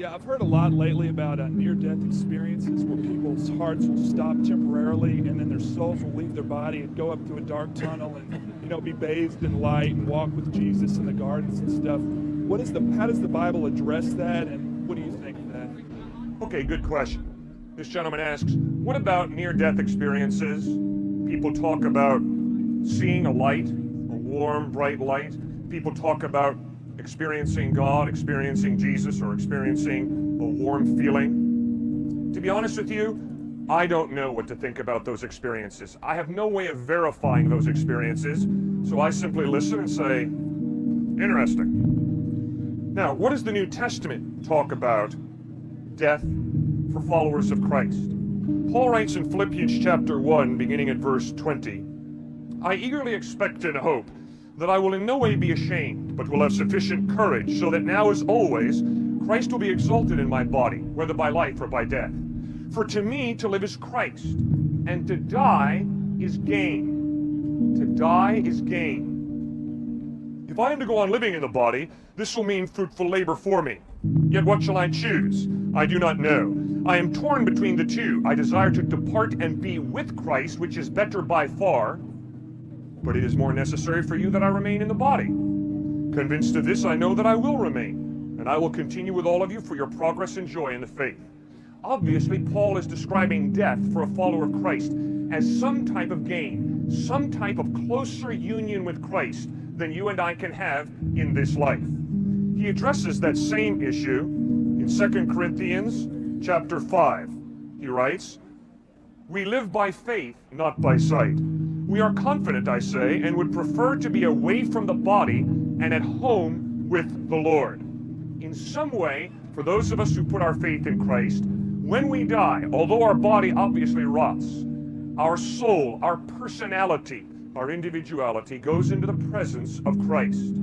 Yeah, I've heard a lot lately about near-death experiences where people's hearts will stop temporarily and then their souls will leave their body and go up to a dark tunnel and, be bathed in light and walk with Jesus in the gardens and stuff. How does the Bible address that, and what do you think of that? Okay, good question. This gentleman asks, what about near-death experiences? People talk about seeing a light, a warm, bright light. People talk about experiencing God, experiencing Jesus, or experiencing a warm feeling. To be honest with you, I don't know what to think about those experiences. I have no way of verifying those experiences, so I simply listen and say, interesting. Now, what does the New Testament talk about death for followers of Christ? Paul writes in Philippians chapter 1, beginning at verse 20, I eagerly expect and hope that I will in no way be ashamed, but will have sufficient courage, so that now as always, Christ will be exalted in my body, whether by life or by death. For to me to live is Christ, and to die is gain. To die is gain. If I am to go on living in the body, this will mean fruitful labor for me. Yet what shall I choose? I do not know. I am torn between the two. I desire to depart and be with Christ, which is better by far, but it is more necessary for you that I remain in the body. Convinced of this, I know that I will remain, and I will continue with all of you for your progress and joy in the faith. Obviously, Paul is describing death for a follower of Christ as some type of gain, some type of closer union with Christ than you and I can have in this life. He addresses that same issue in 2 Corinthians chapter 5. He writes, we live by faith, not by sight. We are confident, I say, and would prefer to be away from the body and at home with the Lord. In some way, for those of us who put our faith in Christ, when we die, although our body obviously rots, our soul, our personality, our individuality goes into the presence of Christ.